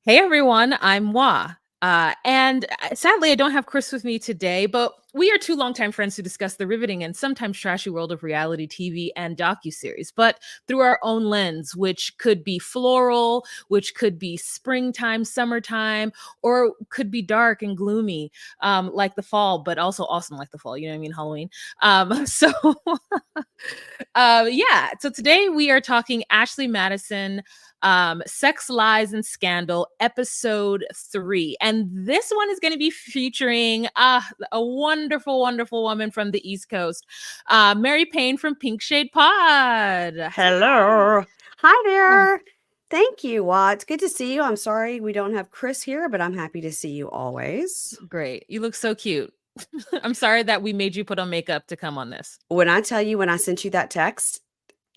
Hey everyone, I'm Wa. And sadly, I don't have Chris with me today, but we are two longtime friends who discuss the riveting and sometimes trashy world of reality TV and docuseries, but through our own lens, which could be floral, which could be springtime, summertime, or could be dark and gloomy, like the fall, but also awesome like the fall. You know what I mean? Halloween. Yeah. So today we are talking Ashley Madison, Sex, Lies, and Scandal, episode 3. And this one is going to be featuring a wonderful, wonderful woman from the East Coast, Mary Payne from Pink Shade Pod. Hello. Hi Hi. there. Thank you. It's good to see you. I'm sorry we don't have Chris here, but I'm happy to see you always. Great. You look so cute. I'm sorry that we made you put on makeup to come on this. When I tell you when I sent you that text,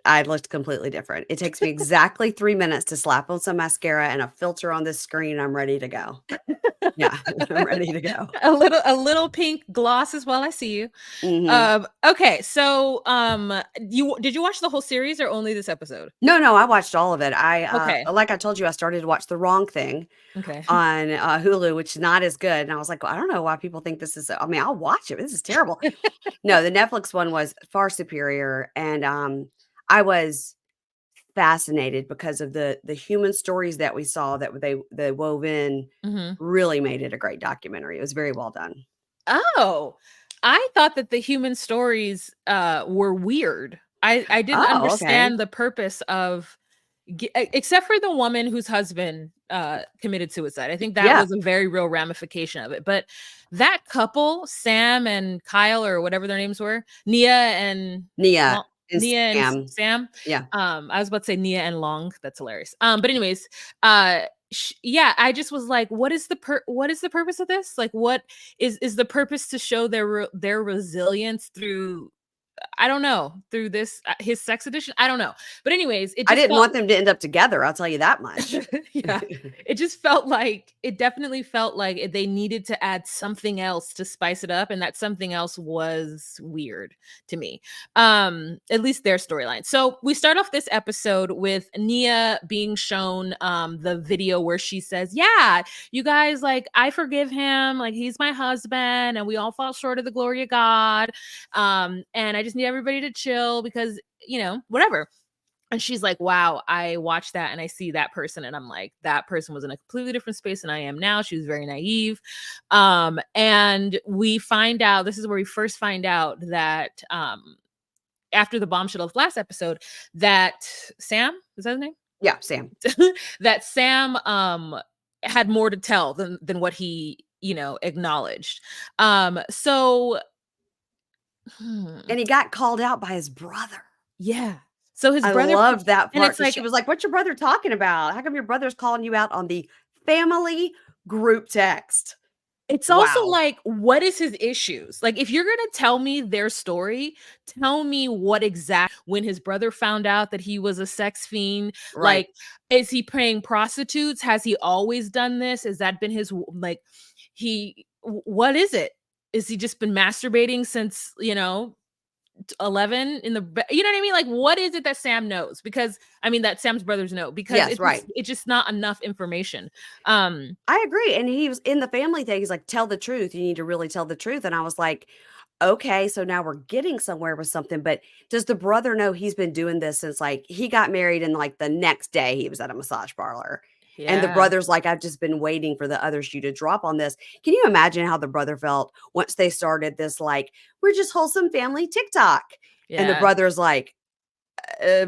I looked completely different. It takes me exactly 3 minutes to slap on some mascara and a filter on this screen. I'm ready to go. Yeah, I'm ready to go. A little pink gloss as well. I see you. hmm Okay, so you did you watch the whole series or only this episode? No, I watched all of it. Okay. Like I told you, I started to watch The Wrong Thing Okay. on Hulu, which is not as good. And I was like, well, I don't know why people think this is. I mean, I'll watch it. But this is terrible. No, the Netflix one was far superior, and, I was fascinated because of the human stories that we saw that they wove in, Mhm. really made it a great documentary. It was very well done. Oh, I thought that the human stories were weird. I didn't Oh, okay. understand the purpose of except for the woman whose husband committed suicide. I think that Yeah, was a very real ramification of it. But that couple, Sam and Kyle or whatever their names were, Nia and Nia and Sam. Sam. Yeah. I was about to say Nia and Long. That's hilarious. But anyways, yeah, I just was like, what is the purpose of this? Like, what is the purpose to show their resilience through I don't know, through this his sex addiction? I don't know. But anyways, it I just didn't felt want them to end up together, I'll tell you that much. yeah, it just felt like it definitely felt like they needed to add something else to spice it up, and that something else was weird to me. At least their storyline. So we start off this episode with Nia being shown the video where she says, "Yeah, you guys, like, I forgive him, like he's my husband, and we all fall short of the glory of God. And I just need everybody to chill because, whatever." And she's like, wow, I watched that and I see that person. And I'm like, that person was in a completely different space than I am now. She was very naive. And we find out, this is where we first find out that after the bombshell of last episode, that Sam, is that his name? Yeah, Sam. That Sam had more to tell than what he, acknowledged. So hmm, And he got called out by his brother. yeah. So his I brother, loved that and part it's because like, she was like, "What's your brother talking about? How come your brother's calling you out on the family group text?" it's also Wow. like, what is his issues? Like, if you're gonna tell me their story, tell me what exact when his brother found out that he was a sex fiend, Right. like, is he paying prostitutes? Has he always done this? Has that been his like what is it? Is he just been masturbating since, 11 in the you know what I mean? Like, what is it that Sam knows? Because I mean that Sam's brothers know, because Yes, right. it's just not enough information. Um I agree, and he was in the family thing, he's like, "Tell the truth, you need to really tell the truth," and I was like, "Okay, so now we're getting somewhere with something," but does the brother know he's been doing this since, like, he got married and, like, the next day he was at a massage parlor, and the yeah. brother's like, "I've just been waiting for the other shoe to drop on this." Can you imagine how the brother felt once they started this, like, "We're just wholesome family TikTok," and the Yeah. brother's like,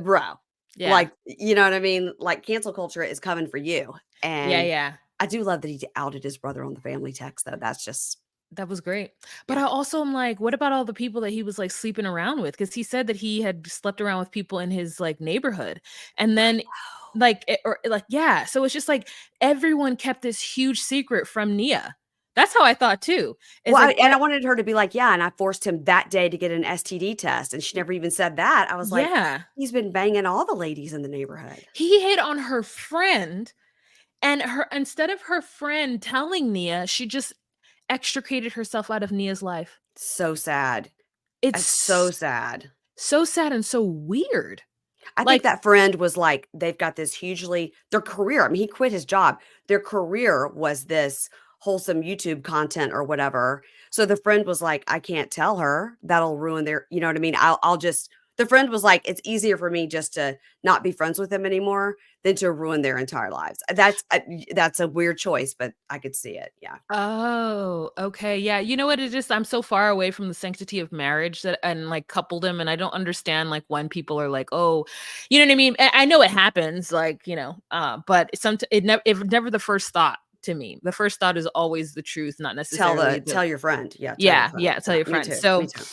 bro," Yeah. like, you know what I mean? Like, cancel culture is coming for you, Yeah, and yeah. I do love that he outed his brother on the family text, though. That's just That was great. But yeah. I also am like, what about all the people that he was, like, sleeping around with? Because he said that he had slept around with people in his, like, neighborhood. And I then, know. like, or like, yeah. So it's just like everyone kept this huge secret from Nia. That's how I thought too. It's Well, like, I wanted her to be like, "Yeah, and I forced him that day to get an STD test," and she never even said that. I was like, yeah. "He's been banging all the ladies in the neighborhood." He hit on her friend, and her instead of her friend telling Nia, she just extricated herself out of Nia's life. So sad. That's so It's sad. so sad and so weird. I think Like, that friend was like, they've got this hugely their career. I mean, he quit his job. Their career was this wholesome YouTube content or whatever. So the friend was like, I can't tell her. That'll ruin their, you know what I mean? I'll just the friend was like, it's easier for me just to not be friends with them anymore than to ruin their entire lives. That's a weird choice, but I could see it. Yeah. oh, okay. Yeah. You know what? It just I'm so far away from the sanctity of marriage that and like coupledom, and I don't understand like when people are like, oh, you know what I mean? I know it happens, like, but it's never the first thought to me. The first thought is always the truth, not necessarily the Tell your friend. Yeah, tell your yeah, friend. yeah, tell Yeah, your me friends. too. Me So too.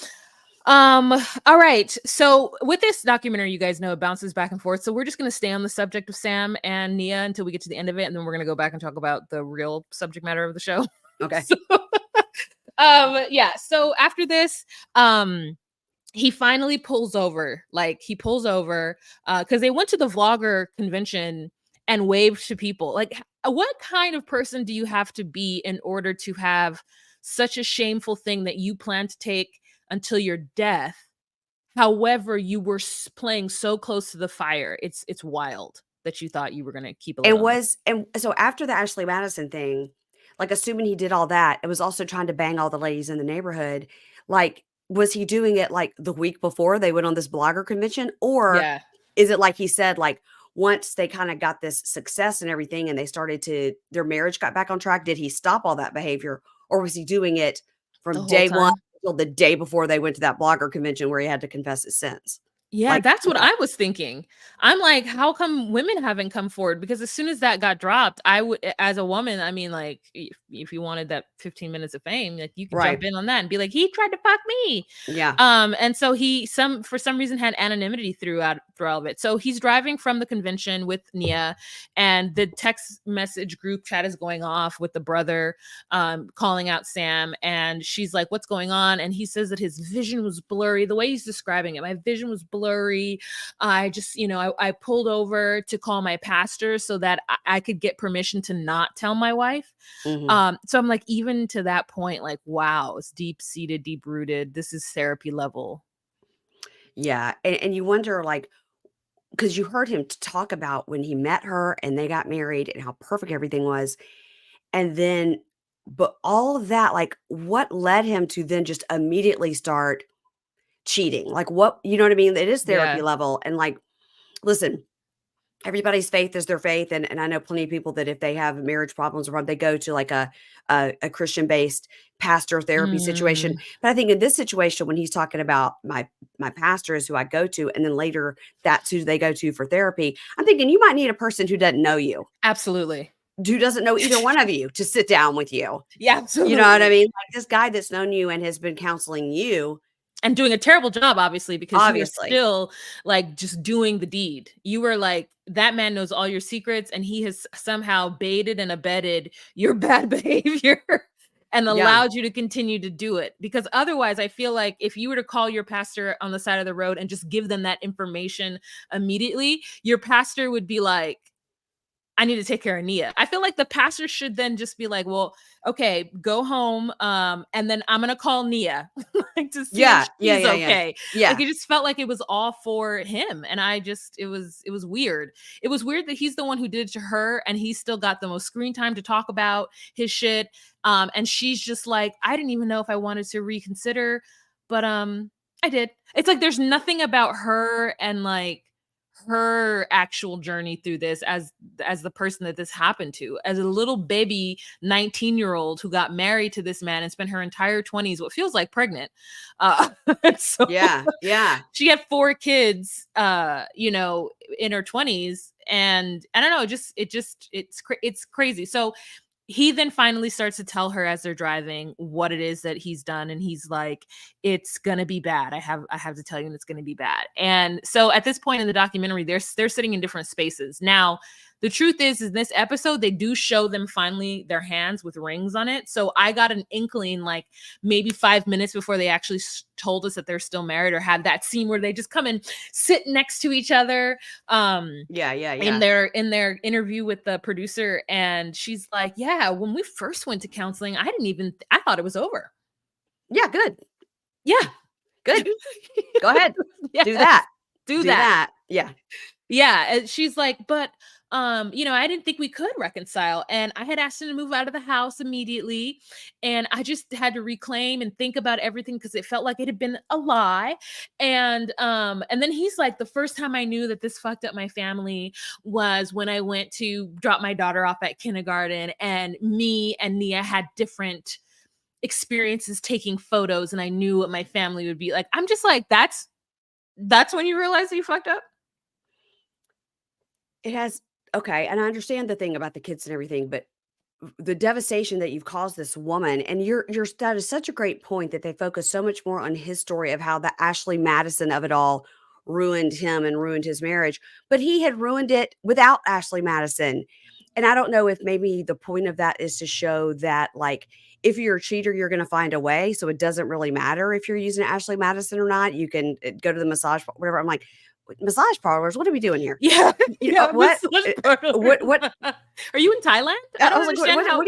Um, all right. So with this documentary, you guys know it bounces back and forth. So we're just gonna stay on the subject of Sam and Nia until we get to the end of it, and then we're gonna go back and talk about the real subject matter of the show. Okay. So, yeah. So after this, he finally pulls over. Like he pulls over because they went to the vlogger convention and waved to people. Like, what kind of person do you have to be in order to have such a shameful thing that you plan to take until your death? However, you were playing so close to the fire. It's wild that you thought you were gonna keep a lid It on this. was and so after the Ashley Madison thing, like, assuming he did all that, it was also trying to bang all the ladies in the neighborhood. Like, was he doing it, like, the week before they went on this blogger convention? Or Yeah, is it like he said, like, once they kinda got this success and everything and they started to their marriage got back on track, did he stop all that behavior? Or was he doing it the from whole day 1 time. until the day before they went to that blogger convention where he had to confess his sins? Yeah, Like, that's what yeah, I was thinking. I'm like, how come women haven't come forward? Because as soon as that got dropped, I would, as a woman, I mean, like, if you wanted that 15 minutes of fame, like, you could jump right. in on that and be like, he tried to fuck me. Yeah. And so he for some reason had anonymity through all of it. So he's driving from the convention with Nia, and the text message group chat is going off with the brother, calling out Sam, and she's like, "What's going on?" And he says that his vision was blurry. The way he's describing it, my vision was blurry. I just, I pulled over to call my pastor so that I could get permission to not tell my wife. Mhm. So I'm like, even to that point, like, wow, it's deep seated, deep rooted. This is therapy level. Yeah, and you wonder, like, because you heard him talk about when he met her and they got married and how perfect everything was, and then but all of that, like, what led him to then just immediately start cheating? Like, what you know what I mean? It is therapy Yeah. level, and, like, listen, everybody's faith is their faith, and I know plenty of people that if they have marriage problems or they go to, like, a Christian-based pastor therapy situation, Mm, but I think in this situation, when he's talking about my pastor is who I go to, and then later that's who they go to for therapy, I'm thinking you might need a person who doesn't know you, absolutely. who doesn't know either one of you to sit down with you. Yeah, You know what I absolutely. mean? Like, this guy that's known you and has been counseling you, And doing a terrible job, obviously, because you were obviously. still like just doing the deed. You were like, that man knows all your secrets, and he has somehow baited and abetted your bad behavior and Yeah. allowed you to continue to do it. Because otherwise, I feel like if you were to call your pastor on the side of the road and just give them that information immediately, your pastor would be like, I need to take care of Nia. I feel like the pastor should then just be like, well, okay, go home. And then I'm gonna call Nia like to see if Yeah. Yeah, she's yeah, yeah. okay. Like Yeah. it just felt like it was all for him. And it was weird. It was weird that he's the one who did it to her and he still got the most screen time to talk about his shit. And she's just like, I didn't even know if I wanted to reconsider, but I did. It's like there's nothing about her and like her actual journey through this as the person that this happened to, as a little baby 19-year-old who got married to this man and spent her entire 20s what feels like pregnant. So Yeah. Yeah. she had 4 kids, in her 20s, and I don't know, it's crazy. So he then finally starts to tell her as they're driving what it is that he's done, and he's like, it's gonna be bad. I have to tell you, and it's gonna be bad. And so at this point in the documentary, they're sitting in different spaces. Now the truth is in this episode they do show them finally their hands with rings on it, so I got an inkling like maybe 5 minutes before they actually told us that they're still married, or had that scene where they just come and sit next to each other. um Yeah. Yeah. in Yeah. their interview with the producer, and she's like, yeah, when we first went to counseling, I thought it was over. Yeah. Good. Yeah. Good. Go ahead. Do Yes. that. do Do that. that. Yeah. Yeah, and she's like, "But, I didn't think we could reconcile, and I had asked him to move out of the house immediately, and I just had to reclaim and think about everything because it felt like it had been a lie." And then he's like, "The first time I knew that this fucked up my family was when I went to drop my daughter off at kindergarten, and me and Nia had different experiences taking photos, and I knew what my family would be like." I'm just like, "That's when you realize that you fucked up?" It has okay, and I understand the thing about the kids and everything, but the devastation that you've caused this woman, and you're that is such a great point that they focus so much more on his story of how the Ashley Madison of it all ruined him and ruined his marriage, but he had ruined it without Ashley Madison. And I don't know if maybe the point of that is to show that, like, if you're a cheater, you're going to find a way. So it doesn't really matter if you're using Ashley Madison or not. You can go to the massage, whatever. I'm like, massage parlors. What are we doing here? Yeah, You know yeah, what? massage parlor. What Are you in Thailand? I I don't was like, understand how what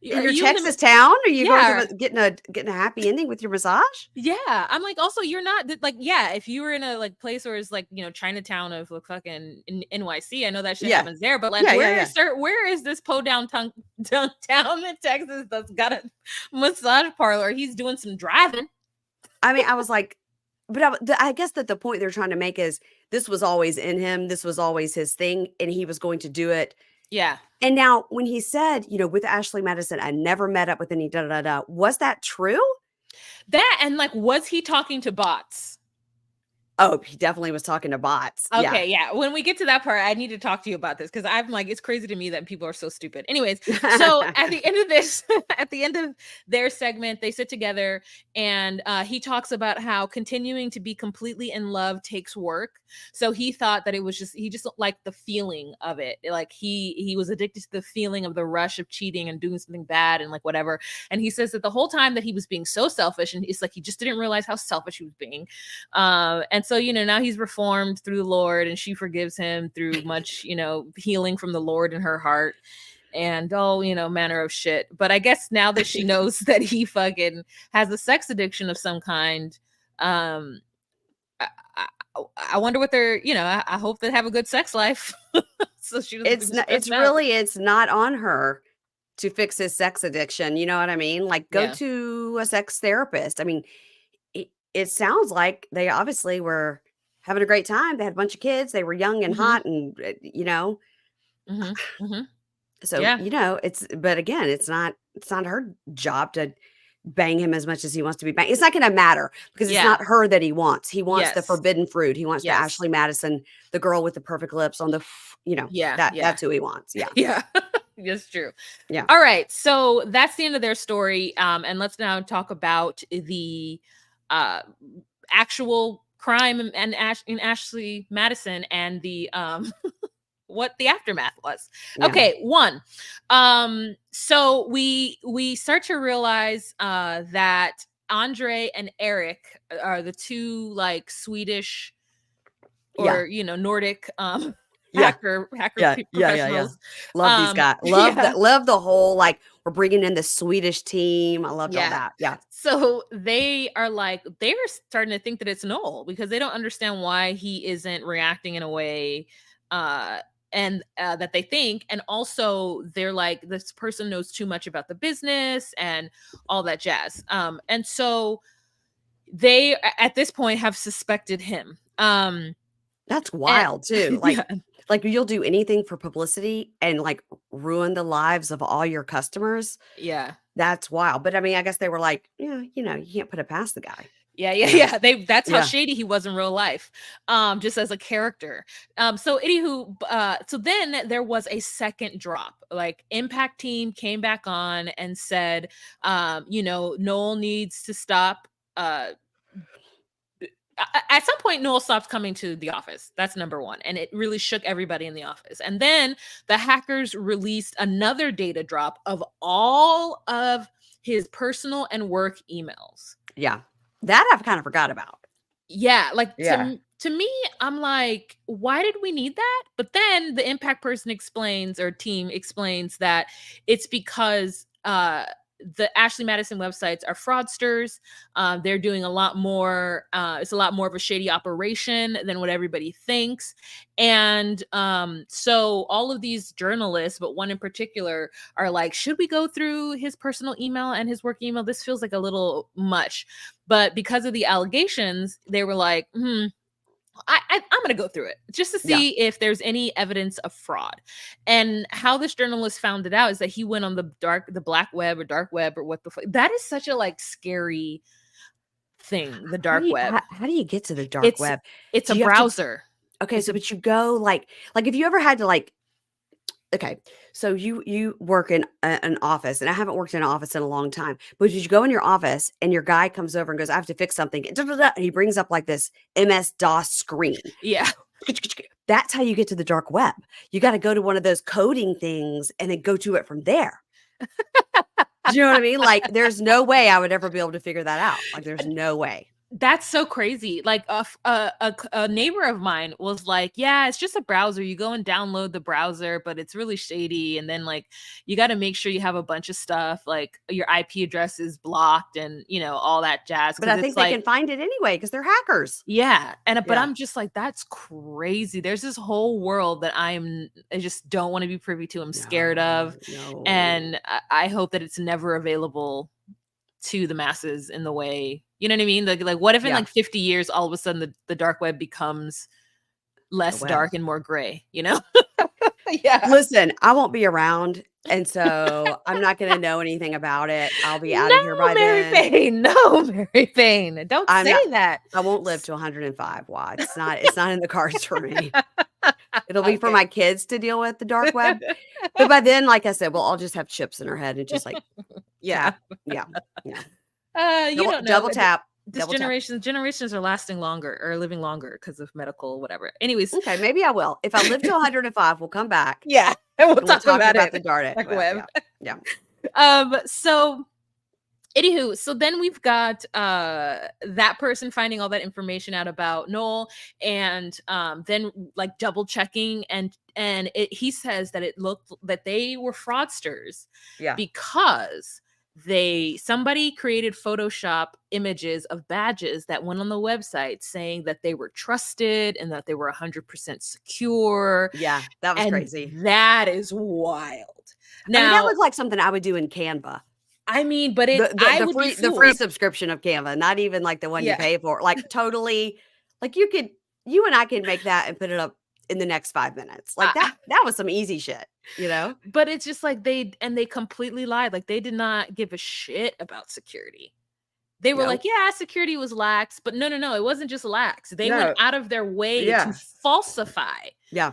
in are your you in Texas the town? Are you going yeah, to getting a happy ending with your massage? yeah. I'm like, also, you're not like, yeah, if you were in a like place where it's like, Chinatown of like fucking NYC, I know that shit Yeah. happens there, but like, Yeah, yeah, yeah. where is this downtown in Texas that's got a massage parlor? He's doing some driving. I mean, I was like, but I guess that the point they're trying to make is this was always in him. This was always his thing, and he was going to do it. Yeah. And now, when he said, with Ashley Madison, I never met up with any da da da da. Was that true? That and like, was he talking to bots? Oh, he definitely was talking to bots. Yeah. Okay, yeah. When we get to that part, I need to talk to you about this because I'm like, it's crazy to me that people are so stupid. Anyways, so at the end of this, at the end of their segment, they sit together and he talks about how continuing to be completely in love takes work. So he thought that he just liked the feeling of it. Like he was addicted to the feeling of the rush of cheating and doing something bad and like whatever. And he says that the whole time that he was being so selfish, and it's like he just didn't realize how selfish he was being. And so, now he's reformed through the Lord and she forgives him through much, healing from the Lord in her heart and all, manner of shit. But I guess now that she knows that he fucking has a sex addiction of some kind, um, I, I wonder what they're, I hope they have a good sex life. So she doesn't have to It's be not, stressed out. it's not on her to fix his sex addiction. You know what I mean? Like, go Yeah. to a sex therapist. I mean, it sounds like they obviously were having a great time. They had a bunch of kids. They were young and Mm-hmm. hot, and Mm-hmm. Mm-hmm. so Yeah. it's. But again, it's not her job to bang him as much as he wants to be banged. It's not going to matter because it's Yeah. not her that he wants. He wants the Yes. forbidden fruit. He wants the Yes. Ashley Madison, the girl with the perfect lips on the. Yeah. Yeah. That's who he wants. Yeah, Yeah. That's true. yeah, All right, so that's the end of their story, and let's now talk about the uh, actual crime in Ashley Madison and the what the aftermath was. yeah, Okay, one. So we start to realize that Andre and Eric are the two like Swedish yeah, or Nordic yeah. hacker Yeah, yeah, yeah, yeah. professionals. Love these guys. Yeah. Love the whole, like, we're bringing in the Swedish team. I loved all Yeah. that. Yeah. So they're starting to think that it's Noel because they don't understand why he isn't reacting in a way uh and that they think. And also they're like, this person knows too much about the business and all that jazz. And so they at this point have suspected him. That's And wild too. yeah, Like you'll do anything for publicity and, like, ruin the lives of all your customers. yeah. That's wild. But I mean, I guess they were like, yeah, you can't put it past the guy. Yeah, yeah, You know? yeah. That's how Yeah. shady he was in real life, just as a character. So anywho, so then there was a second drop. Like Impact Team came back on and said, Noel needs to stop. At some point, Noel stopped coming to the office. That's number one, and it really shook everybody in the office. And then the hackers released another data drop of all of his personal and work emails. Yeah. That I've kind of forgot about. Yeah, like Yeah. to me, I'm like, why did we need that? But then the impact person explains or team explains that it's because the Ashley Madison websites are fraudsters. They're doing a lot more. It's a lot more of a shady operation than what everybody thinks. And so all of these journalists, but one in particular, are like, should we go through his personal email and his work email? This feels like a little much. But because of the allegations, they were like, I'm going to go through it just to Yeah. see if there's any evidence of fraud. And how this journalist found it out is that he went on the black web or dark web or what the fuck. That is such a like scary thing, the dark web. How do you get to the dark It's web? it's Do a you have to browser. Okay, It's so a but you go like if you ever had to like okay, so you work in an office, and I haven't worked in an office in a long time. But did you go in your office and your guy comes over and goes, "I have to fix something," and he brings up like this MS-DOS screen. yeah. That's how you get to the dark web. You got to go to one of those coding things and then go to it from there. Do you know what I mean? Like, there's no way I would ever be able to figure that out. Like, there's no way. That's so crazy. Like a neighbor of mine was like, "Yeah, it's just a browser. You go and download the browser, but it's really shady. And then like you got to make sure you have a bunch of stuff, like your IP address is blocked, and all that jazz." But I Because think it's they like, can find it anyway because they're hackers. yeah, but Yeah. I'm just like, that's crazy. There's this whole world that I just don't want to be privy to. I'm scared of, No. and I hope that it's never available to the masses in the way, you know what I mean? Like what if in Yeah. like 50 years all of a sudden the dark web becomes less web. dark and more gray, Yeah. Listen, I won't be around, and so I'm not gonna know anything about it. I'll be out of here No, by Mary then. Payne. No, Mary Payne. Don't I'm say not that. I won't live to 105. Why? It's not in the cards for me. It'll be for Okay. my kids to deal with the dark web. But by then, like I said, we'll all just have chips in our head and just like Yeah. tap. Yeah. Yeah. You don't know. Double tap. This Double tap. generations are lasting longer or living longer because of medical whatever. Anyways, Okay, maybe I will. If I live to 105, we'll come back yeah, and and we'll talk about the dark dark web. web. Yeah. Yeah. So anywho, so then we've got that person finding all that information out about Noel, and then like double checking, and he says that it looked that they were fraudsters Yeah. because somebody created Photoshop images of badges that went on the website saying that they were trusted and that they were 100% secure. Yeah. That was And crazy. that is wild. I mean, that Now, looked like something I would do in Canva. but I would be The free subscription of Canva, not even like the one you Yeah. pay for. Like totally, like you and I can make that and put it up in the next 5 minutes. Like that was some easy shit, But it's just like they completely lied. Like they did not give a shit about security. They were like, Nope. yeah, security was lax, but no, it wasn't just lax. They No. went out of their way Yeah. to falsify Yeah.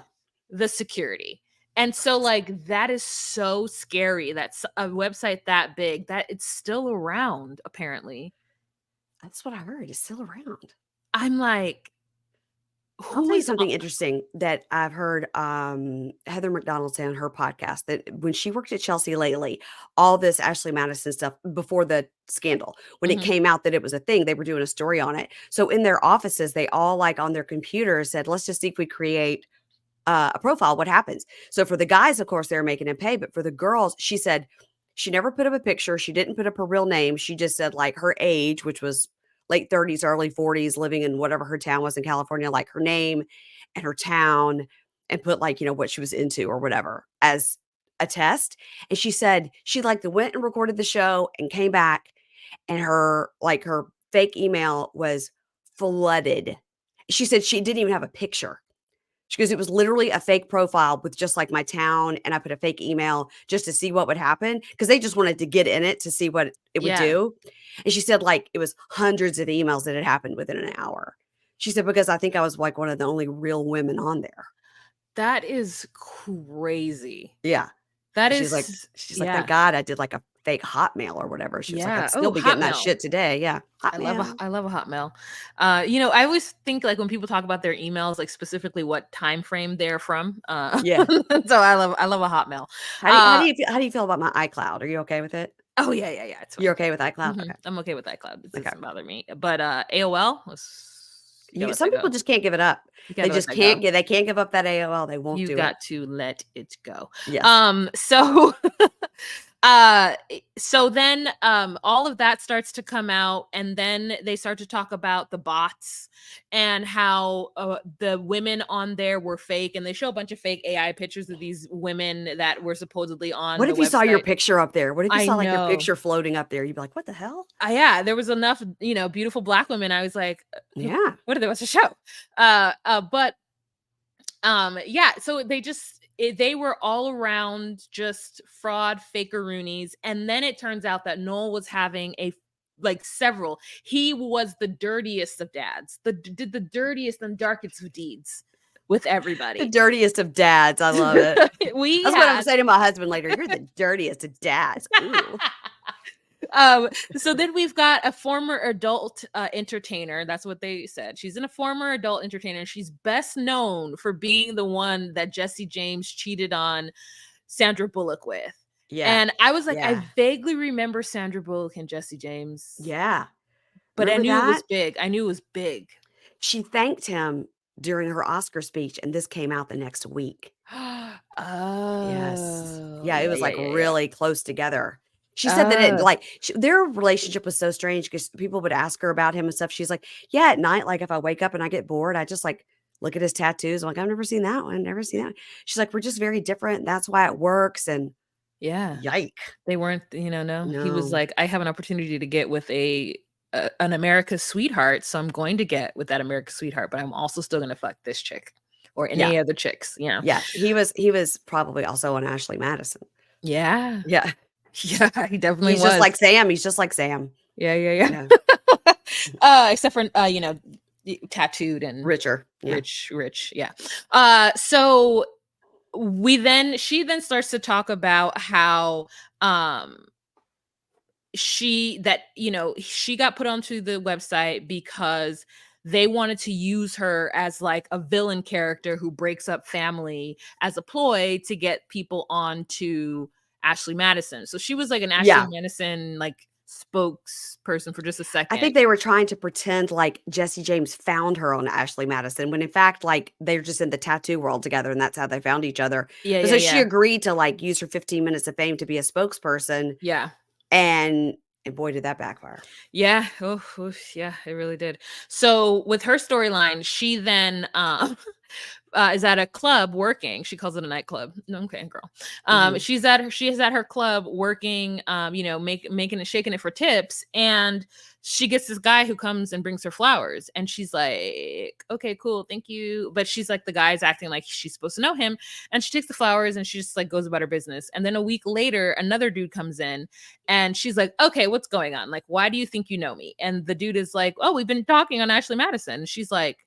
the security. And so like that is so scary. That's a website that big that it's still around apparently. That's what I heard. It's still around. I'm like, I'll tell you something interesting that I've heard Heather McDonald say on her podcast, that when she worked at Chelsea lately, all this Ashley Madison stuff before the scandal, when it Mhm. came out that it was a thing, they were doing a story on it. So in their offices, they all like on their computers said, let's just see if we create a profile, what happens? So for the guys, of course, they were making them pay. But for the girls, she said she never put up a picture. She didn't put up her real name. She just said like her age, which was late 30s, early 40s, living in whatever her town was in California, like her name and her town, and put like, what she was into or whatever as a test. And she said she like went and recorded the show and came back, and her fake email was flooded. She said she didn't even have a picture. She goes, it was literally a fake profile with just like my town, and I put a fake email just to see what would happen because they just wanted to get in it to see what it would do. And she said like it was hundreds of emails that had happened within an hour. She said, because I think I was like one of the only real women on there. That is crazy. Yeah. That she's like, thank God I did like a fake Hotmail or whatever. She was like, I'd still be getting that shit today. Yeah. I love a Hotmail. I always think like when people talk about their emails, like specifically what time frame they're from. Yeah. So I love a Hotmail. How do you feel about my iCloud? Are you okay with it? Oh yeah. It's fine. You're okay with iCloud? Mm-hmm. Okay. I'm okay with iCloud. It doesn't bother me. But AOL was. Some people just can't give it up. They just can't they can't give up that AOL. They won't do it. You've got to let it go. Yes. So So then all of that starts to come out, and then they start to talk about the bots and how the women on there were fake, and they show a bunch of fake AI pictures of these women that were supposedly on What the if you saw your website. picture up there? What if you I saw, like, your know. picture floating up there? You'd be like, "What the hell?" Yeah, there was enough, beautiful black women. I was like, Yeah. what are they supposed to show? But yeah, so they were all around just fraud fakeroonies, and then it turns out that Noel was having several. He was the dirtiest of dads, did the dirtiest and darkest of deeds with The everybody. dirtiest of dads, I love it. We That's what I'm had saying to my husband later, "You're the dirtiest of dads." Ooh. so then we've got a former adult entertainer. That's what they said. She's a former adult entertainer. She's best known for being the one that Jesse James cheated on Sandra Bullock with. Yeah. And I was like, I Yeah. vaguely remember Sandra Bullock and Jesse James, Yeah. but I Remember knew it was that? big. I knew it was big. She thanked him during her Oscar speech, and this came out the next week. Yes. Oh, Yeah, it yeah, was, yeah, like, yeah, yeah. really close together. She said that it Oh, like, their relationship was so strange because people would ask her about him and stuff. She's like, "Yeah, at night, like, if I wake up and I get bored, I just, like, look at his tattoos." I'm like, "I've never seen that one, never seen that one." She's like, "We're just very different, that's why it works," and yeah. yike. They weren't, no. He was No. like, "I have an opportunity to get with an America's sweetheart, so I'm going to get with that America's sweetheart, but I'm also still gonna fuck this chick or Yeah. any other chicks," you know? Yeah. He was probably also on Ashley Madison. Yeah. Yeah. Yeah, he definitely He's just was. like Sam, he's just like Sam. Yeah, yeah, Yeah. yeah. Except for, tattooed and Richer. Yeah. rich, yeah. So she then starts to talk about how, um she got put onto the website because they wanted to use her as like a villain character who breaks up family as a ploy to get people onto Ashley Madison. So she was like an Ashley Yeah. Madison like spokesperson for just a I second. think they were trying to pretend like Jesse James found her on Ashley Madison when in fact, like, they're just in the tattoo world together and that's how they found each other. Yeah, But yeah, so she yeah. agreed to, like, use her 15 minutes of fame to be a spokesperson, Yeah. and boy, did that backfire. Yeah. Oh, oof, yeah, it really did. So with her storyline, she then is at a club working. She calls it a nightclub. No, okay, girl. Mhm. She is at her club working, making and shaking it for tips, and she gets this guy who comes and brings her flowers, and she's like, "Okay, cool, thank you." But she's like, the guy's acting like she's supposed to know him, and she takes the flowers and she just like goes about her business. And then a week later, another dude comes in, and she's like, "Okay, what's going on? Like, why do you think you know me?" And the dude is like, "Oh, we've been talking on Ashley Madison." And she's like,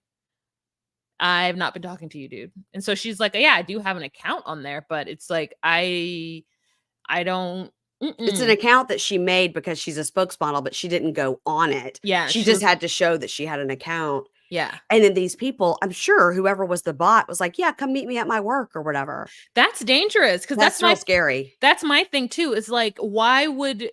"I've not been talking to you, dude." And so she's like, "Yeah, I do have an account on there, but it's like I don't It's an mm-mm." account that she made because she's a spokesmodel, but she didn't go on it. Yeah, She she just was had to show that she had an account, yeah. and then these people, I'm sure whoever was the bot was like, "Yeah, come meet me at my work," or whatever. That's dangerous because That's real scary. that's my thing too. Is like, why would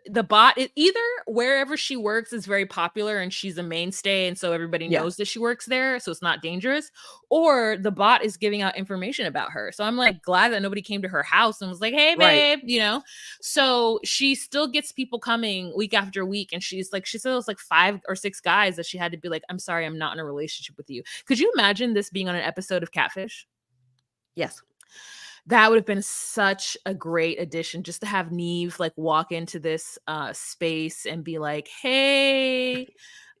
the bot either wherever she works is very popular and she's a mainstay, and so everybody Yeah. knows that she works there, so it's not dangerous, or the bot is giving out information about her. So I'm like glad that nobody came to her house and was like, "Hey, Right. babe," you know. So she still gets people coming week after week, and she's like, she said it was like 5 or 6 guys that she had to be like, "I'm sorry, I'm not in a relationship with you." Could you imagine this being on an episode of Catfish? Yes. That would have been such a great addition just to have Neve like walk into this space and be like, "Hey,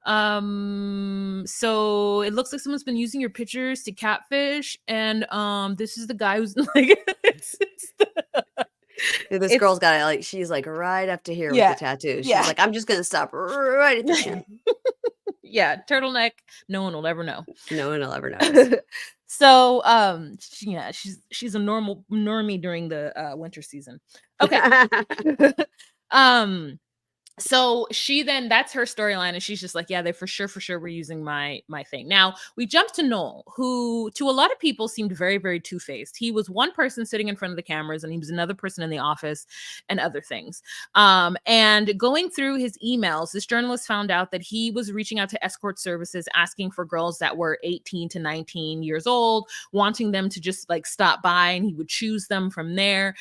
so it looks like someone's been using your pictures to catfish, and this is the guy who's like Yeah, this it's girl's got it, like, she's, like, right up to here with the yeah. tattoo. She's Yeah. like, "I'm just gonna stop right at the chin." Yeah, turtleneck, no one will ever know. No one will ever notice. So, yeah, she's a normie during the winter season. Okay. um So that's her storyline, and she's just like, yeah, they for sure were using my thing. Now we jump to Noel, who to a lot of people seemed very, very two-faced. He was one person sitting in front of the cameras, and he was another person in the office and other things. And going through his emails, this journalist found out that he was reaching out to escort services asking for girls that were 18 to 19 years old, wanting them to just like stop by, and he would choose them from there.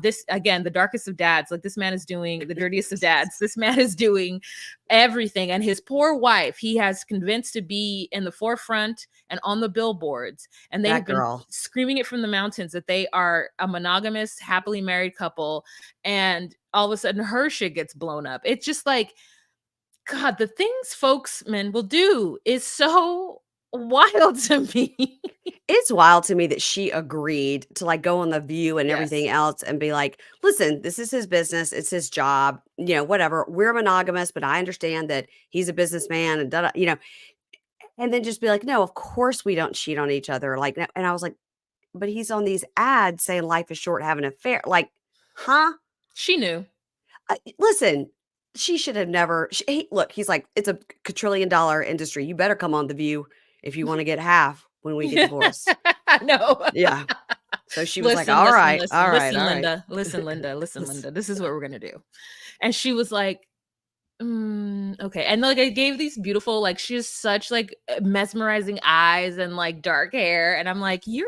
This again, the darkest of dads. Like, this man is doing the dirtiest of dads. This man is doing everything. And his poor wife, he has convinced to be in the forefront and on the billboards. And they That have been girl. screaming it from the mountains that they are a monogamous, happily married couple. And all of a sudden her shit gets blown up. It's just like, God, the things folksmen will do is so wild to me. It's wild to me that she agreed to, like, go on The View and everything Yes. else and be like, "Listen, this is his business, it's his job, whatever. We're monogamous, but I understand that he's a businessman and da and then just be like, "No, of course we don't cheat on each other." Like, no, and I was like, "But he's on these ads saying life is short, have an affair." Like, huh? She knew. Listen, she should have never look, he's like, "It's a quadrillion dollar industry. You better come on The View if you wanna get half when we get divorced." I know. Yeah. So she was like, Listen, "All listen, right, listen, all right, listen, all right." Linda. Listen, Linda. Listen, This Linda. This is what we're gonna do. And she was like, okay. And like I gave these beautiful, like she has such like mesmerizing eyes and like dark hair. And I'm like, you're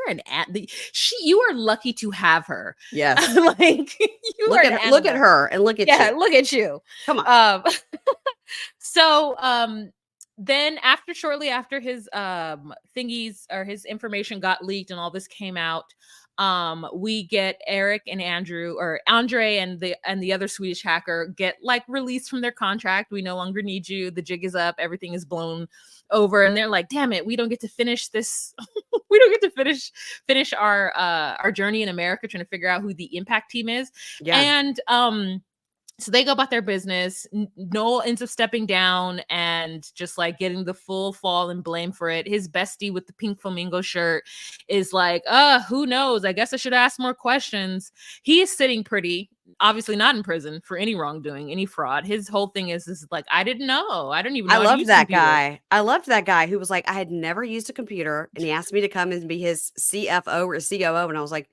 you are lucky to have her. Yes. Like you are an Look at animal. her and look at Yeah, you. look at you. Come on. Um so then shortly after his thingies or his information got leaked and all this came out, we get Eric and Andrew, or Andre and the other Swedish hacker, get like released from their contract. We no longer need you. The jig is up. Everything is blown over, and they're like, damn it, we don't get to finish this. We don't get to finish our journey in America, trying to figure out who the impact team is. Yeah. And so they go about their business. Noel ends up stepping down and just like getting the full fall and blame for it. His bestie with the pink flamingo shirt is like, who knows? I guess I should ask more questions. He is sitting pretty, obviously not in prison for any wrongdoing, any fraud. His whole thing is like, I didn't know. I didn't even I know how to loved use a that computer. guy. I loved that guy who was like, I had never used a computer, and he asked me to come and be his CFO or COO, and I was like,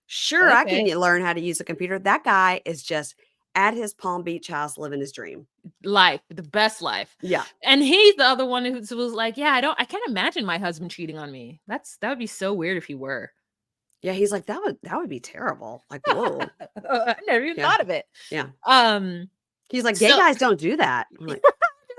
"Sure, I can Okay. learn how to use a computer." That guy is just at his Palm Beach house living his dream. Life, the best life. Yeah. And he's the other one who was like, yeah, I can't imagine my husband cheating on me. That would be so weird if he were. Yeah, he's like, "That would be terrible." Like, "Whoa." I never even Yeah. thought of it. Yeah. Um, He's like, "Gay so guys don't do that." I'm like,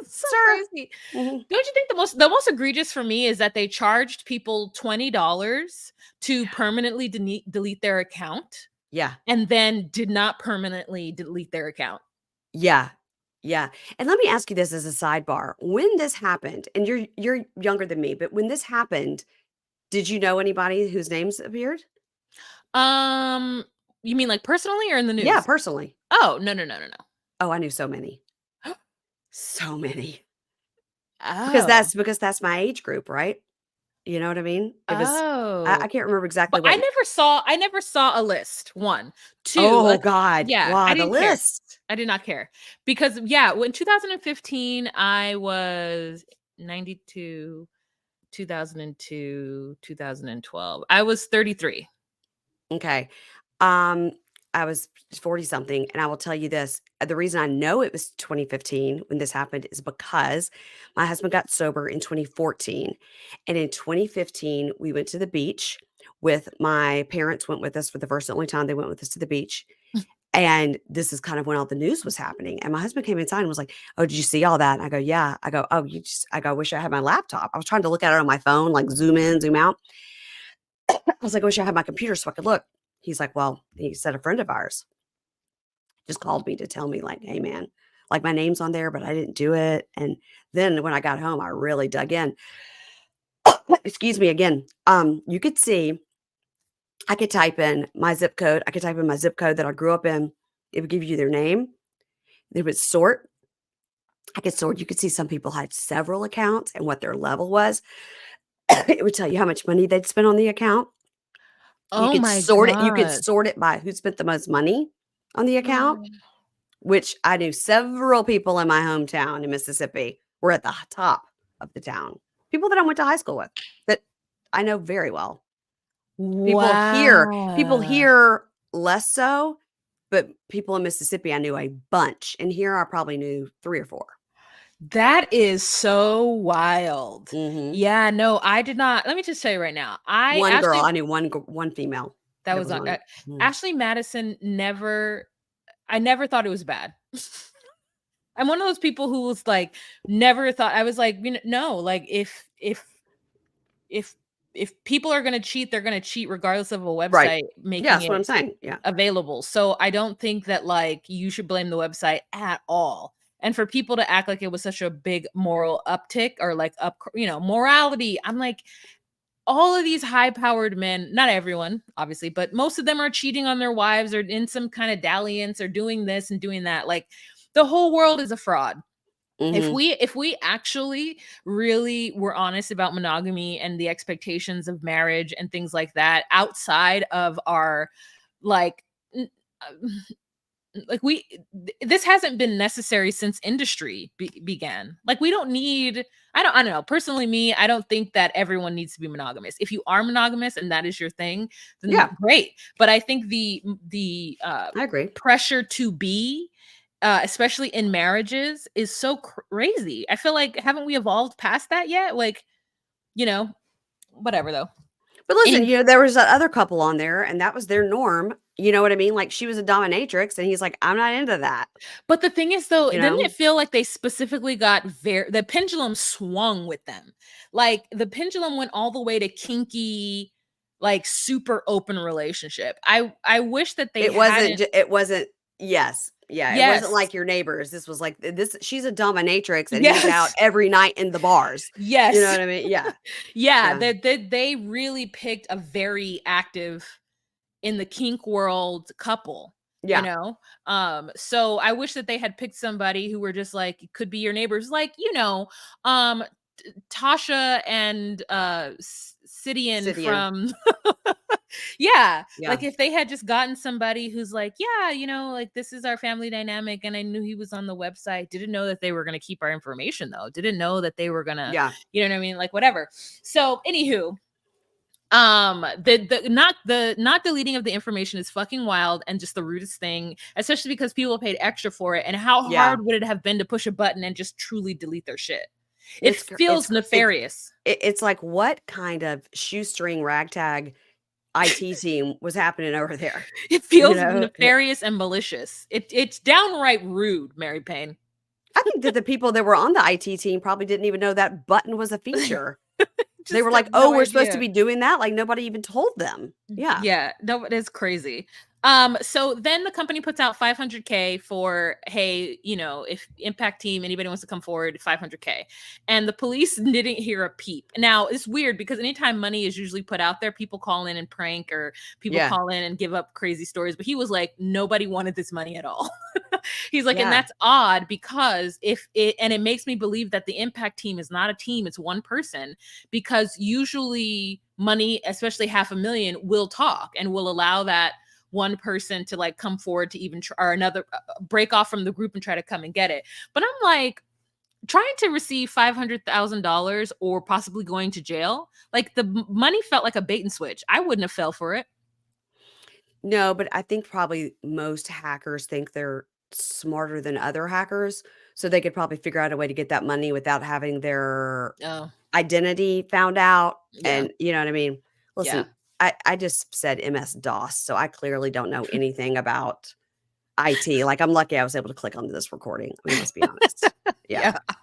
it's so "Sir." crazy. Mhm. Don't you think the most egregious for me is that they charged people $20 to permanently delete their account, Yeah. and then did not permanently delete their account? Yeah. Yeah. And let me ask you this as a sidebar. When this happened, and you're younger than me, but when this happened, did you know anybody whose names appeared? Um, you mean like personally or in the Yeah, news? personally. Oh, no, no, no, no, Oh, I knew so many. no. So many. Oh. Because that's my age group, right? You know what I mean? It was I Oh. can't remember exactly But what. I never saw a list, 1. 2, Oh god. yeah, I Wow, the didn't care. list. I did not care. Because, yeah, when 2015, I was 92, 2002, 2012. I was 33. Okay. Um, I was 40 something, and I will tell you this. The reason I know it was 2015 when this happened is because my husband got sober in 2014. And in 2015, we went to the beach with my parents went with us for the first and only time they went with us to the beach. And this is kind of when all the news was happening. And my husband came inside and was like, "Oh, did you see all that?" And I go, "Yeah." I go, "Oh, I go, I wish I had my laptop." I was trying to look at it on my phone, like zoom in, zoom out. I was like, "I wish I had my computer so I could look." He's like, "Well," he said, "a friend of ours just called me to tell me, like, hey, man, like my name's on there, but I didn't do it." And then when I got home, I really dug in. Excuse me again. You could see, I could type in my zip code. I could type in my zip code that I grew up in. It would give you their name. It would sort. I could sort. You could see some people had several accounts and what their level was. It would tell you how much money they'd spent on the account. You Oh could my sort it. You could god. sort it by who spent the most money on the account. which I knew several people in my hometown in Mississippi were at the top of the town. People that I went to high school with that I know very well. People Wow. here less so, but people in Mississippi I knew a bunch, and here I probably knew 3 or 4. That is so wild. Mhm. Yeah, no, I did not. Let me just tell you right now. I One girl, actually I knew one female that that was was on on it. Mm. Ashley Madison never I never thought it was bad. I'm one of those people who was like never thought I was like, no, like if if people are going to cheat, they're going to cheat regardless of a Right. website Yeah, making that's what it I'm saying. Yeah. available. So I don't think that like you should blame the website at all. And for people to act like it was such a big moral uptick or like morality, I'm like all of these high-powered men, not everyone, obviously, but most of them are cheating on their wives or in some kind of dalliance or doing this and doing that. Like the whole world is a fraud. If Mhm. we actually really were honest about monogamy and the expectations of marriage and things like that outside of our like n- uh, like this hasn't been necessary since industry began. Like we don't need I don't know, personally me, I don't think that everyone needs to be monogamous. If you are monogamous and that is your thing, then Yeah, great. But I think the I agree. pressure to be especially in marriages is so crazy. I feel like haven't we evolved past that yet? Like, you know, whatever though. But listen, there was that other couple on there, and that was their norm. You know what I mean? Like she was a dominatrix, and he's like, "I'm not into that." But the thing is though, You didn't it know? feel like they specifically got the pendulum swung with them? Like the pendulum went all the way to kinky, like super open relationship. I wish that they hadn't. It wasn't yes. Yeah, it wasn't Yes. like your neighbors. This was like this she's a dominatrix and he's out Yes. every night in the bars. You know Yes. what I mean? Yeah. Yeah, Yeah. they really picked a very active in the kink world couple, you Yeah. know? So I wish that they had picked somebody who were just like could be your neighbors, like, um Tasha and Sidian Sidian. from yeah, Yeah. like if they had just gotten somebody who's like, yeah, like this is our family dynamic and I knew he was on the website, didn't know that they were going to keep our information though, didn't know that they were going to, Yeah. you know what I mean, like whatever. So anywho, the not deleting of the information is fucking wild and just the rudest thing, especially because people paid extra for it. And how Yeah. hard would it have been to push a button and just truly delete their shit? It It's cr feels nefarious. it's like what kind of shoestring ragtag IT team was happening over there? It You feels know? nefarious and malicious. It's downright rude, Mary Payne. I think that the people that were on the IT team probably didn't even know that button was a feature. They were Just like, have "Oh, no we're supposed to idea. be doing that?" Like, nobody even told them. Yeah. Yeah, no, it's crazy. So then the company puts out 500K for, hey, if impact team, anybody wants to come forward, 500K. And the police didn't hear a peep. Now it's weird because anytime money is usually put out there, people call in and prank or people Yeah. call in and give up crazy stories. But he was like, nobody wanted this money at all. He's like, and Yeah. that's odd because it makes me believe that the impact team is not a team, it's one person, because usually money, especially 500,000, will talk and will allow that one person to like come forward to even or another break off from the group and try to come and get it. But I'm like, trying to receive $500,000 or possibly going to jail, like the money felt like a bait and switch. I wouldn't have fell for it. No, but I think probably most hackers think they're smarter than other hackers, so they could probably figure out a way to get that money without having their Oh, identity found out, yeah. and you know what I mean? Yeah. Listen, I just said MS-DOS, so I clearly don't know anything about IT. Like, I'm lucky I was able to click onto this recording. I mean, let's be honest. Yeah. Yeah.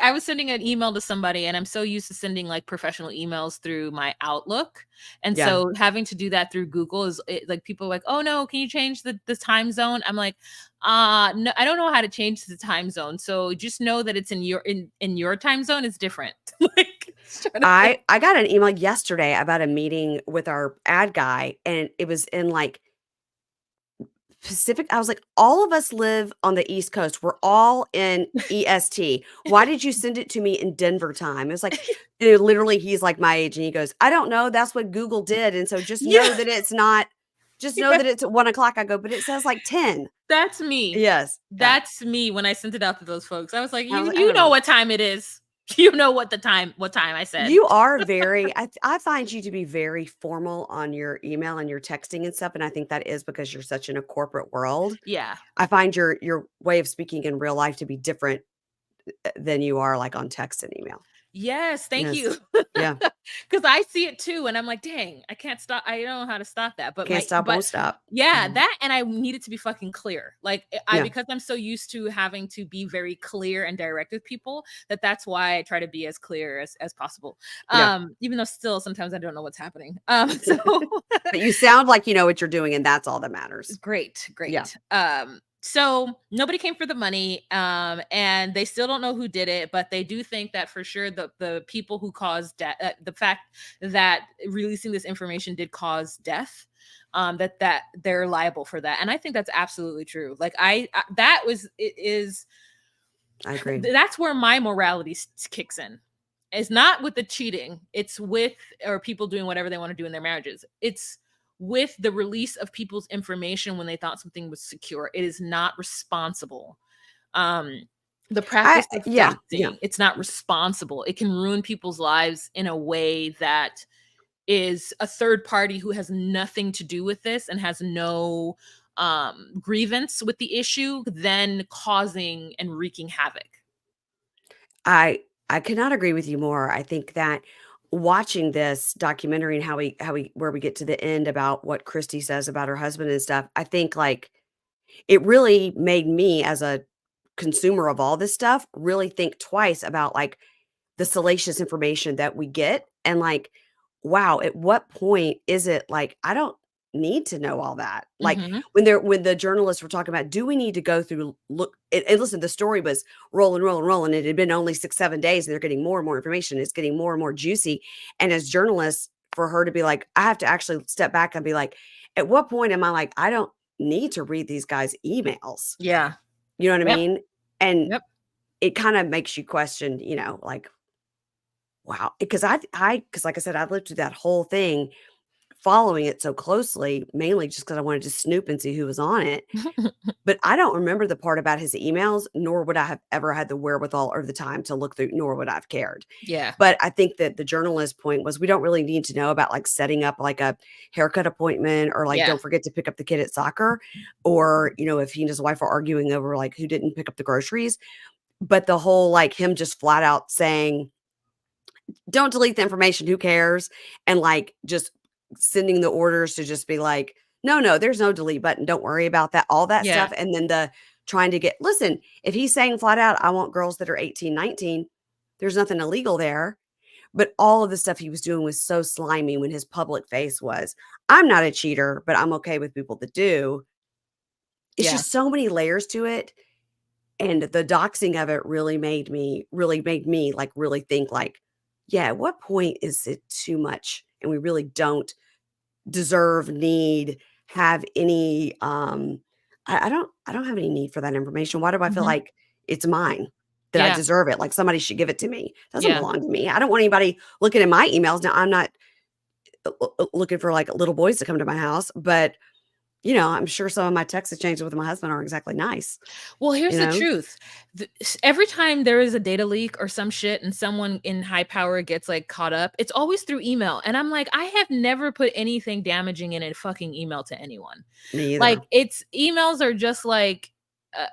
I was sending an email to somebody and I'm so used to sending like professional emails through my Outlook. And Yeah. so having to do that through Google like people are like, oh no, can you change the time zone? I'm like, no, I don't know how to change the time zone. So just know that it's in your time zone is different. Like trying to I got an email yesterday about a meeting with our ad guy, and it was in, like, Pacific. I was like, "All of us live on the East Coast. We're all in EST. Why did you send it to me in Denver time?" It was like literally, he's like my age, and he goes, "I don't know. That's what Google did, and so just yeah. know that it's not just know that it's at 1 o'clock. I go, but it says like 10. That's me. Yes. Yeah. That's me when I sent it out to those folks. I was like, I was "You like, I you don't know know. what time it is. You know what time I said." You are very, I find you to be very formal on your email and your texting and stuff. And I think that is because you're such in a corporate world. Yeah. I find your way of speaking in real life to be different than you are like on text and email. Yes, thank Yes. you. Yeah. Because I see it too, and I'm like, "Dang, I can't stop. I don't know how to stop that." But Can't stop, won't stop. yeah, Mhm. that and I need it to be fucking clear. Like I Yeah. because I'm so used to having to be very clear and direct with people that's why I try to be as clear as possible. Yeah. Even though still sometimes I don't know what's happening. So But you sound like you know what you're doing, and that's all that matters. great, Yeah. great. So nobody came for the money, and they still don't know who did it, but they do think that for sure the people who caused death, the fact that releasing this information did cause death, that they're liable for that, and I think that's absolutely true. Like that was it is I agree. that's where my morality kicks in. It's not with the cheating. It's with or people doing whatever they want to do in their marriages. It's with the release of people's information when they thought something was secure. It is not responsible. Um, the practice of Yeah, yeah. doxing, it's not responsible. It can ruin people's lives in a way that is a third party who has nothing to do with this and has no grievance with the issue, then causing and wreaking havoc. I cannot agree with you more. I think that watching this documentary and how we where we get to the end about what Christy says about her husband and stuff, I think like it really made me as a consumer of all this stuff really think twice about like the salacious information that we get and like, wow, at what point is it like, I don't need to know all that. Like Mhm. when the journalists were talking about, do we need to go through look and listen, the story was rolling, rolling, rolling. It had been only 6, 7 days and they're getting more and more information. It's getting more and more juicy. And as journalists, for her to be like, I have to actually step back and be like, at what point am I like, I don't need to read these guys' emails? Yeah. You know what I Yep. mean? And Yep. it kind of makes you question, like, wow, because because like I said, I lived through that whole thing, following it so closely, mainly just because I wanted to snoop and see who was on it. But I don't remember the part about his emails, nor would I have ever had the wherewithal or the time to look through, nor would I have cared. Yeah. But I think that the journalist point was we don't really need to know about like setting up like a haircut appointment or like Yeah. don't forget to pick up the kid at soccer or, if he and his wife are arguing over like who didn't pick up the groceries. But the whole like him just flat out saying, don't delete the information, who cares? And, like, just sending the orders to just be like, "No, no, there's no delete button, don't worry about that," all that Yeah. stuff, and then the trying to get listen, if he's saying flat out, "I want girls that are 18, 19," there's nothing illegal there, but all of the stuff he was doing was so slimy when his public face was, "I'm not a cheater, but I'm okay with people that do." It's Yeah. just so many layers to it, and the doxing of it really made me, like, really think, like, yeah, at what point is it too much and we really don't deserve, need, have any, I don't have any need for that information. Why do I feel Mhm. like it's mine, that I Yeah. deserve it, like somebody should give it to me? It doesn't Yeah. belong to me. I don't want anybody looking at my emails. Now, I'm not, looking for, like, little boys to come to my house, but, I'm sure some of my text exchanges with my husband aren't exactly nice, Well, here's you the know? truth. Every time there is a data leak or some shit and someone in high power gets like caught up, it's always through email. And I'm like, I have never put anything damaging in a fucking email to anyone. Me Like either. it's emails are just like uh,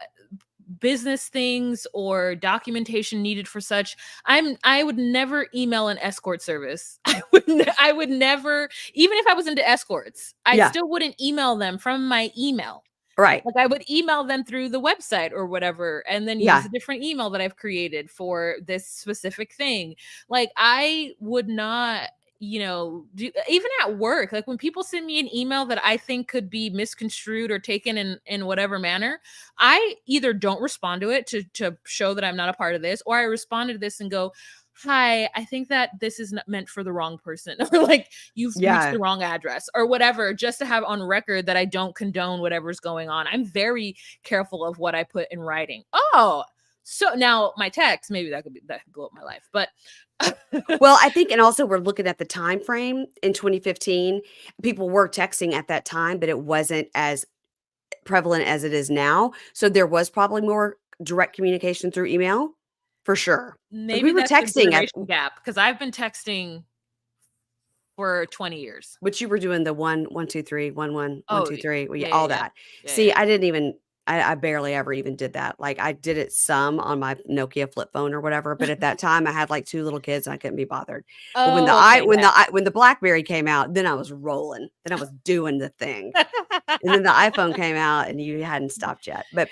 business things or documentation needed for such. I would never email an escort service. I would never, even if I was into escorts, I Yeah, still wouldn't email them from my email. right. Like, I would email them through the website or whatever, and then use Yeah, a different email that I've created for this specific thing. Like, I would not, do even at work, like, when people send me an email that I think could be misconstrued or taken in whatever manner, I either don't respond to it to show that I'm not a part of this, or I respond to this and go, "Hi, I think that this is not meant for the wrong person," or like, "You've reached yeah. the wrong address," or whatever, just to have on record that I don't condone whatever's going on. I'm very careful of what I put in writing. Oh, So now my text, maybe that could blow up my life, but Well, I think and also we're looking at the time frame in 2015, people were texting at that time, but it wasn't as prevalent as it is now, so there was probably more direct communication through email, for sure. Like, we maybe were that's the texting at generation gap because I've been texting for 20 years. but you were doing the 1 1 2 3 1 1 1 Oh, 2 3 yeah, yeah, all yeah. that. Yeah, See, yeah. I didn't even I barely ever even did that. Like, I did it some on my Nokia flip phone or whatever, but at that time, I had, like, 2 little kids, and I couldn't be bothered. But Oh, okay, yeah. when the BlackBerry came out, then I was rolling. Then I was doing the thing. And then the iPhone came out, and you hadn't stopped yet. But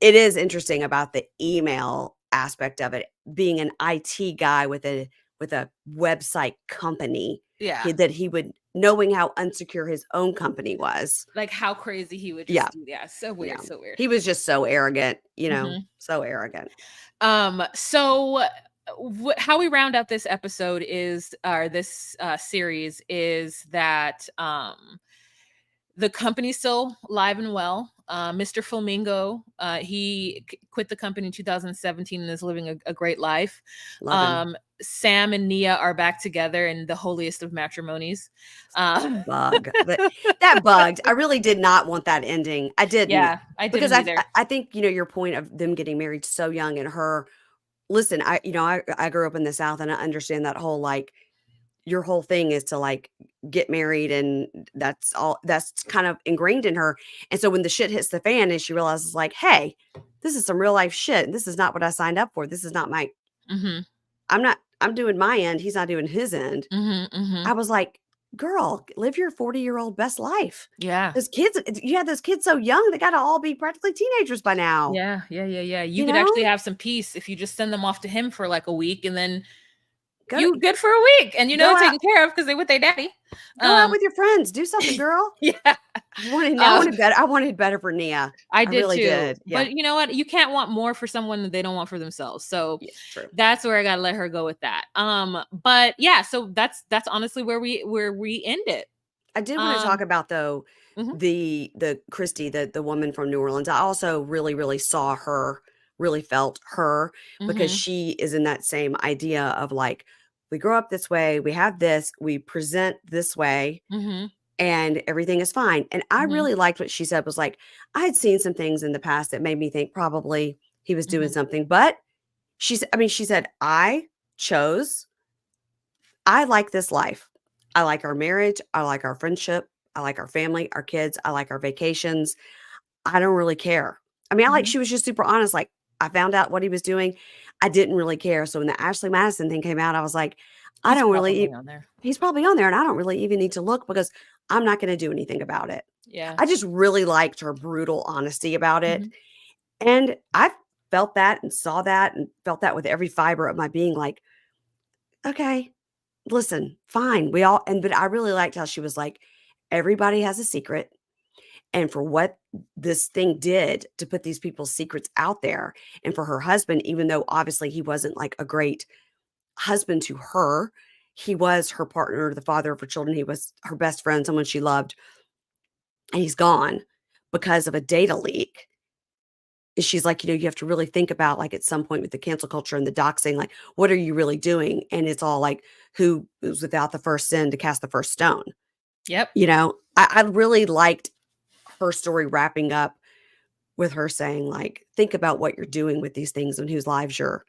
it is interesting about the email aspect of it, being an IT guy with a website company, Yeah. he would knowing how unsecure his own company was. Like how crazy he would Yeah, just do that. So yeah. weird, so weird. He was just so arrogant, Mhm. so arrogant. So how we round out this episode is or this series is that the company's still live and well. Mr. Flamingo, he quit the company in 2017 and is living a great life. Love him. Sam and Nia are back together in the holiest of matrimonies. Um, Bug. That bugged. I really did not want that ending. I didn't yeah, I because didn't either. I think, your point of them getting married so young and her listen, I grew up in the South and I understand that whole like your whole thing is to like get married and that's kind of ingrained in her. And so when the shit hits the fan and she realizes like, hey, this is some real life shit. This is not what I signed up for. This is not my Mhm. I'm doing my end. He's not doing his end. Mhm. Mhm. I was like, girl, live your 40-year-old best life. Yeah. Those kids, you had those kids so young, they gotta all be practically teenagers by now. Yeah, yeah, yeah, yeah. You You could actually know? have some peace if you just send them off to him for like a week and then Go you good for a week and go out taken care of because they with their daddy. go out Um with your friends. Do something, girl. yeah. I Um wanted better. I wanted better for Nia. I I did really too. did. Yeah. But you know what? You can't want more for someone that they don't want for themselves. So Yeah, true. that's where I gotta let her go with that. But yeah, so that's honestly where we end it. I did wanna talk Um about though, mhm, the Christy, the woman from New Orleans. I also really, really saw her, really felt her because mhm, she is in that same idea of like, we grow up this way, we have this, we present this way, mhm, and everything is fine. And I mhm, really liked what she said was like, I had seen some things in the past that made me think probably he was doing mhm, something, but she said, chose I like this life. I like our marriage. I like our friendship. I like our family, our kids. I like our vacations. I don't really care. mhm. she was just super honest. Like, I found out what he was doing. I didn't really care. So when the Ashley Madison thing came out, I was like, I He's don't really, probably on there. he's probably on there and I don't really even need to look because I'm not going to do anything about it. Yeah. I just really liked her brutal honesty about it. Mhm, And I felt that and saw that and felt that with every fiber of my being like, okay, listen, fine. But I really liked how she was like, everybody has a secret. And for what this thing did to put these people's secrets out there, and for her husband, even though obviously he wasn't like a great husband to her, he was her partner, the father of her children. He was her best friend, someone she loved, and he's gone because of a data leak. And she's like, you have to really think about like at some point with the cancel culture and the doxing, like, what are you really doing? And it's all like, who was without the first sin to cast the first stone? yep. I really liked her story wrapping up with her saying, like, think about what you're doing with these things and whose lives you're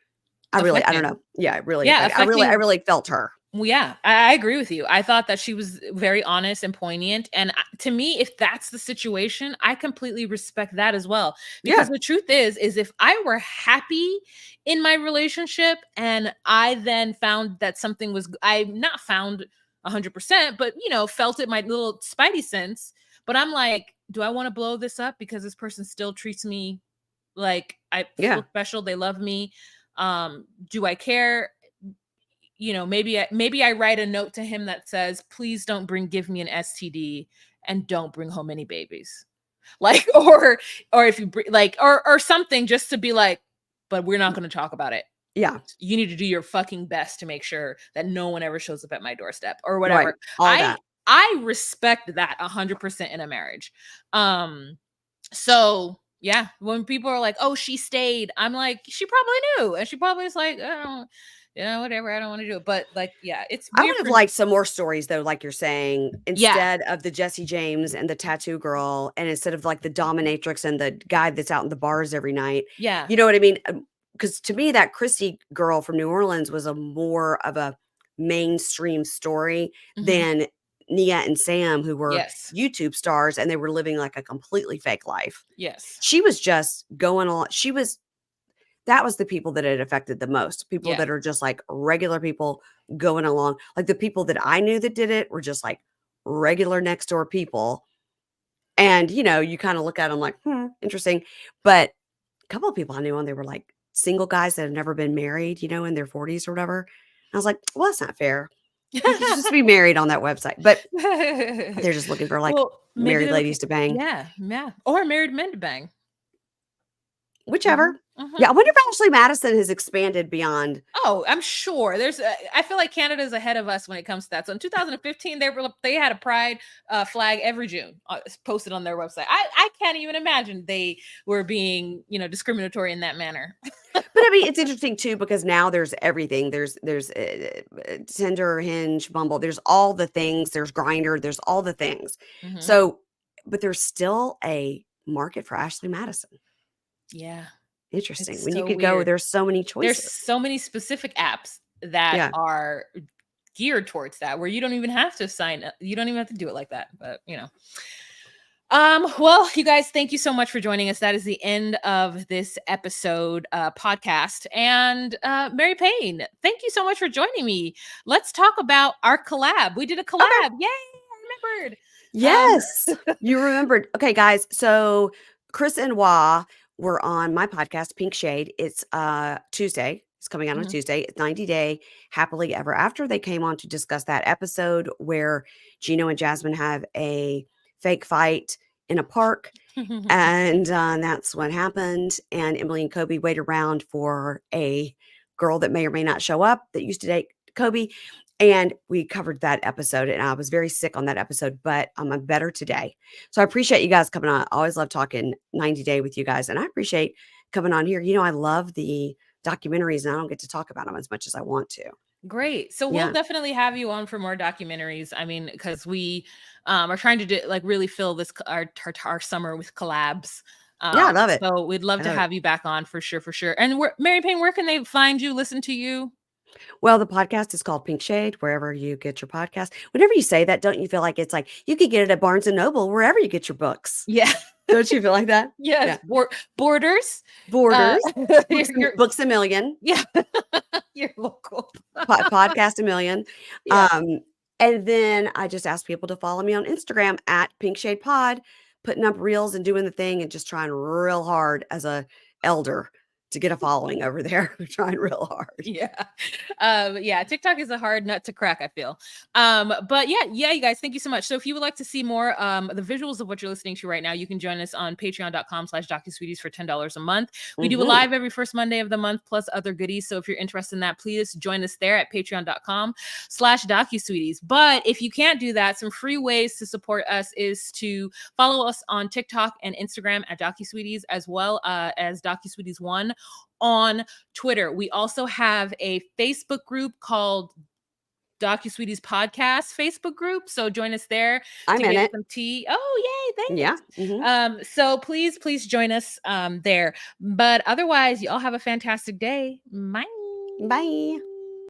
I don't Affecting. know. Yeah, it really Yeah, affected. I affecting. really felt her. Well, yeah, I agree with you. I thought that she was very honest and poignant. And to me, if that's the situation, I completely respect that as well. Because Yeah. the truth is if I were happy in my relationship and I then found that something was, I not found 100%, but felt it my little spidey sense. But I'm like, do I want to blow this up because this person still treats me like I Yeah. feel special? They love me. Do I care? Maybe I write a note to him that says, "Please don't give me an STD and don't bring home any babies." Like, or if you like, or something just to be like, but we're not going to talk about it. Yeah. You need to do your fucking best to make sure that no one ever shows up at my doorstep or Right. whatever. All I that. I respect that 100% in a marriage. So Yeah. When people are like, "Oh, she stayed," I'm like, she probably knew, and she probably was like, "I don't, whatever. I don't want to do it." But like, yeah, it's I weird would have for. liked some more stories though, like you're saying, Yeah. instead of the Jesse James and the tattoo girl, and instead of like the dominatrix and the guy that's out in the bars every night. Yeah. You know what I mean? Because to me, that Christy girl from New Orleans was a more of a mainstream story Hmm. than Nia and Sam, who were Yes. YouTube stars and they were living like a completely fake life. Yes. She was just going on. That was the people that it affected the most. People Yeah. that are just like regular people going along. Like the people that I knew that did it were just like regular next door people. And, you kind of look at them like, interesting. But a couple of people I knew and they were like single guys that have never been married, in their 40s or whatever. I was like, well, that's not fair. You could just be married on that website. But they're just looking for like Well, maybe married they're looking. ladies to bang. Yeah. Yeah. Or married men to bang. Whichever. Mhm, mhm. Yeah. I wonder if Ashley Madison has expanded beyond. Oh, I'm sure. I feel like Canada's ahead of us when it comes to that. So in 2015, they had a pride flag every June posted on their website. I can't even imagine they were being, discriminatory in that manner. But I mean, it's interesting too because now there's everything. There's Tinder, Hinge, Bumble. There's all the things. There's Grinder. There's all the things. Mhm. So, but there's still a market for Ashley Madison. Yeah, Interesting. it's When you so could go, weird. there's so many There's choices. so many specific apps that Yeah. are geared towards that, where you don't even have to sign up. You don't even have to do it like that. But well, you guys, thank you so much for joining us. That is the end of this episode podcast. And Mary Payne, thank you so much for joining me. Let's talk about our collab. We did a Okay. collab. Yay, I remembered. Yes. You remembered. Okay, guys. So Chris and Wah were on my podcast, Pink Shade. It's Tuesday. It's coming out on Mhm. Tuesday. It's 90 Day Happily Ever After. They came on to discuss that episode where Gino and Jasmine have a fake fight in a park. And that's what happened. And Emily and Kobe wait around for a girl that may or may not show up that used to date Kobe. And we covered that episode. And I was very sick on that episode, but I'm better today. So I appreciate you guys coming on. I always love talking 90 Day with you guys. And I appreciate coming on here. I love the documentaries and I don't get to talk about them as much as I want to. Great. So we'll Yeah. definitely have you on for more documentaries. I mean, because we are trying to do like really fill this our summer with collabs. Yeah, I love it. So we'd love I to love it. have you back on for sure, for sure. And Mary Payne, where can they find you, listen to you? Well, the podcast is called Pink Shade, wherever you get your podcast. Whenever you say that, don't you feel like it's like you could get it at Barnes and Noble, wherever you get your books? Yeah. Don't you feel like that? Yes. Yeah. Borders. Borders, You're Books a Million, yeah. You're local. Podcast a Million. Yeah. And then I just ask people to follow me on Instagram at PinkShadePod, putting up reels and doing the thing and just trying real hard as a elder to get a following over there. Trying real hard. Yeah. Yeah, TikTok is a hard nut to crack, I feel. But yeah, you guys, thank you so much. So if you would like to see more the visuals of what you're listening to right now, you can join us on patreon.com/docusweeties for $10 a month. We do a Mhm. live every first Monday of the month plus other goodies. So if you're interested in that, please join us there at patreon.com/docusweeties. But if you can't do that, some free ways to support us is to follow us on TikTok and Instagram at docusweeties, as well as docusweeties1 on Twitter. We also have a Facebook group called DocuSweeties Podcast Facebook group. So join us there I'm to in get it. some tea. Oh, yay, Yeah. thanks. Mhm. So please join us there. But otherwise, y'all have a fantastic day. Bye. Bye.